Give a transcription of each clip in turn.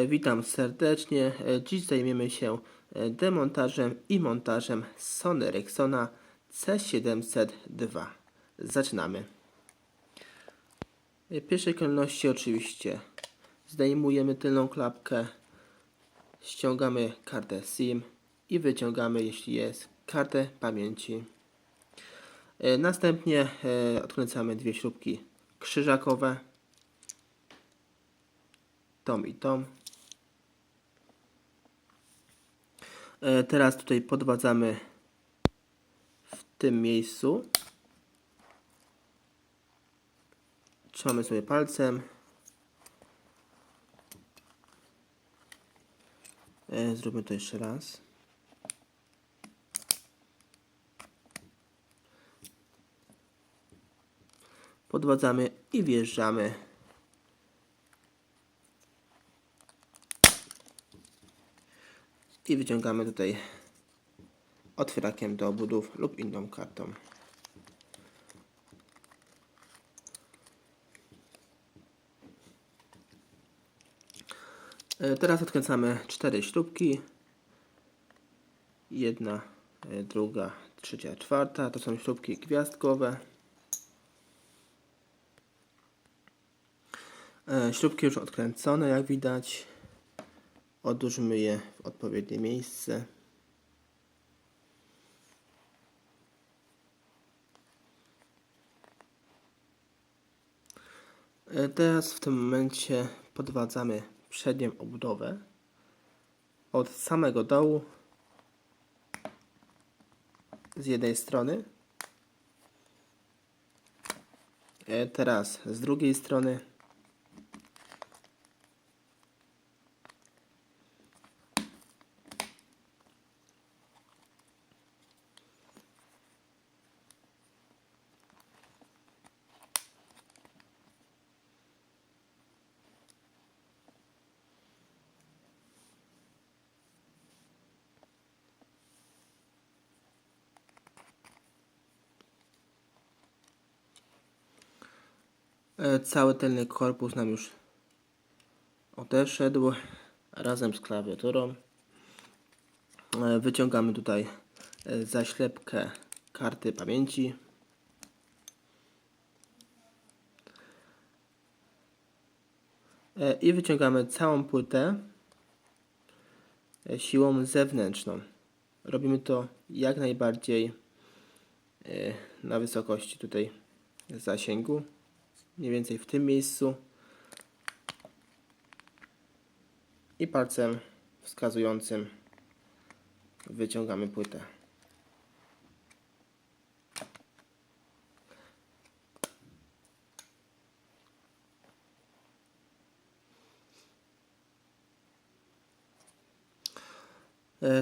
Witam serdecznie. Dziś zajmiemy się demontażem i montażem Sony Ericssona C702. Zaczynamy. W pierwszej kolejności oczywiście zdejmujemy tylną klapkę, ściągamy kartę SIM i wyciągamy, jeśli jest, kartę pamięci. Następnie odkręcamy dwie śrubki krzyżakowe, tą i tą. Teraz tutaj podwadzamy w tym miejscu. Trzymamy sobie palcem. Zróbmy to jeszcze raz. Podwadzamy i wjeżdżamy. I wyciągamy tutaj otwierakiem do obudów lub inną kartą. Teraz odkręcamy 4 śrubki. Jedna, druga, trzecia, czwarta. To są śrubki gwiazdkowe. Śrubki już odkręcone, jak widać. Odłóżmy je w odpowiednie miejsce. Teraz w tym momencie podwadzamy przednią obudowę od samego dołu z jednej strony. Teraz z drugiej strony. Cały tylny korpus nam już odeszedł razem z klawiaturą. Wyciągamy tutaj zaślepkę karty pamięci. I wyciągamy całą płytę siłą zewnętrzną. Robimy to jak najbardziej na wysokości tutaj zasięgu. Mniej więcej w tym miejscu. I palcem wskazującym wyciągamy płytę.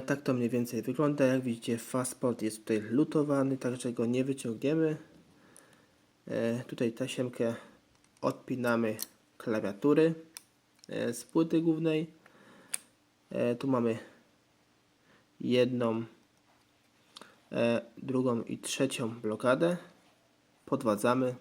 Tak to mniej więcej wygląda. Jak widzicie, Fastport jest tutaj lutowany, także go nie wyciągniemy. Tutaj tasiemkę odpinamy klawiatury z płyty głównej. Tu mamy jedną, drugą i trzecią blokadę. Podwadzamy.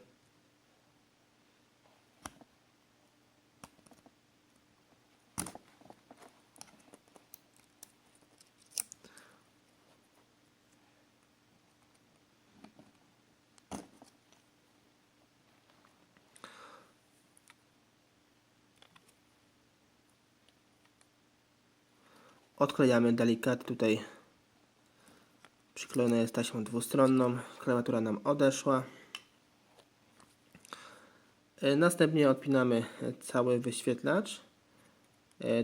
Odklejamy delikatnie, tutaj przyklejona jest taśmą dwustronną, klawiatura nam odeszła. Następnie odpinamy cały wyświetlacz.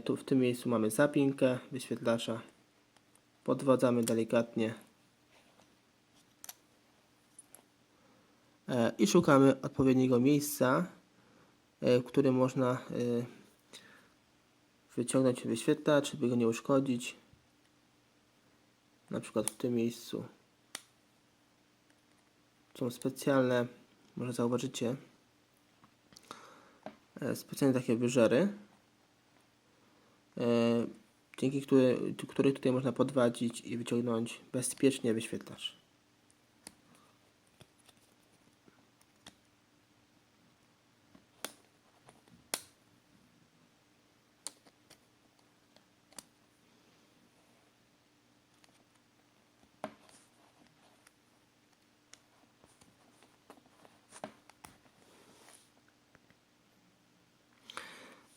Tu w tym miejscu mamy zapinkę wyświetlacza. Podwadzamy delikatnie i szukamy odpowiedniego miejsca, w którym można wyciągnąć wyświetlacz, żeby go nie uszkodzić. Na przykład w tym miejscu są specjalne, może zauważycie, specjalne takie wyżery, dzięki których tutaj można podwadzić i wyciągnąć bezpiecznie wyświetlacz.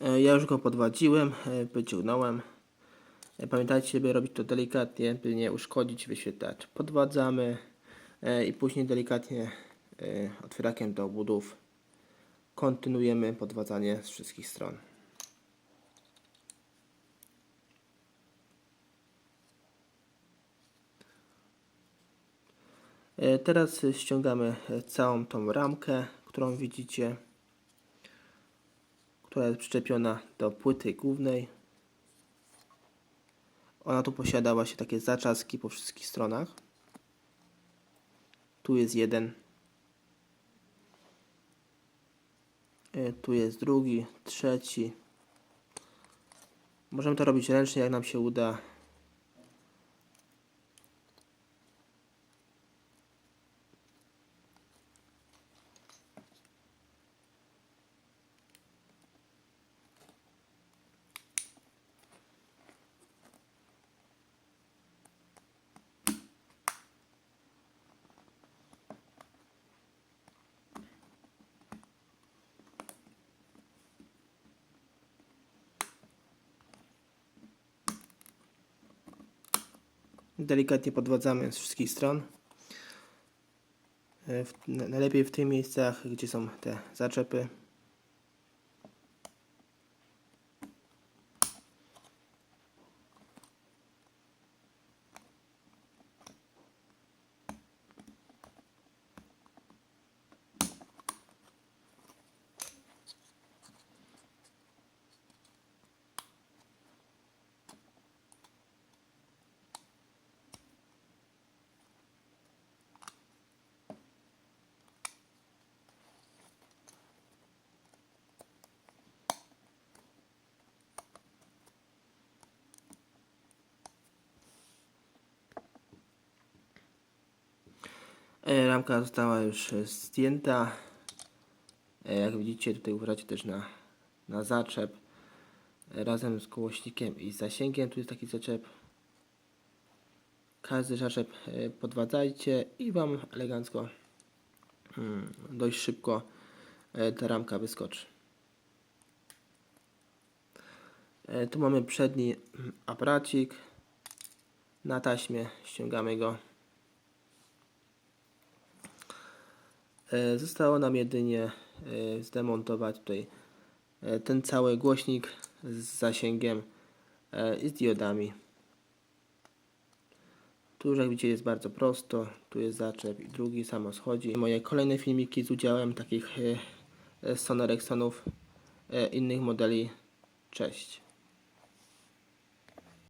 Ja już go podwadziłem, wyciągnąłem. Pamiętajcie, by robić to delikatnie, by nie uszkodzić wyświetlacz. Podwadzamy i później delikatnie otwierakiem do obwodów kontynuujemy podwadzanie z wszystkich stron. Teraz ściągamy całą tą ramkę, którą widzicie, która jest przyczepiona do płyty głównej. Ona tu posiada właśnie takie zaczaski po wszystkich stronach. Tu jest jeden. Tu jest drugi, trzeci. Możemy to robić ręcznie, jak nam się uda. Delikatnie podwadzamy z wszystkich stron. Najlepiej w tych miejscach, gdzie są te zaczepy. Ramka została już zdjęta. Jak widzicie, tutaj uważacie też na zaczep razem z głośnikiem i zasięgiem. Tu jest taki zaczep. Każdy zaczep podwadzajcie i Wam elegancko, dość szybko ta ramka wyskoczy. Tu mamy przedni aparacik na taśmie, ściągamy go. Zostało nam jedynie zdemontować tutaj ten cały głośnik z zasięgiem i z diodami. Tu już jak widzicie jest bardzo prosto, tu jest zaczep i drugi samo schodzi. Moje kolejne filmiki z udziałem takich Sony Ericssonów innych modeli. Cześć.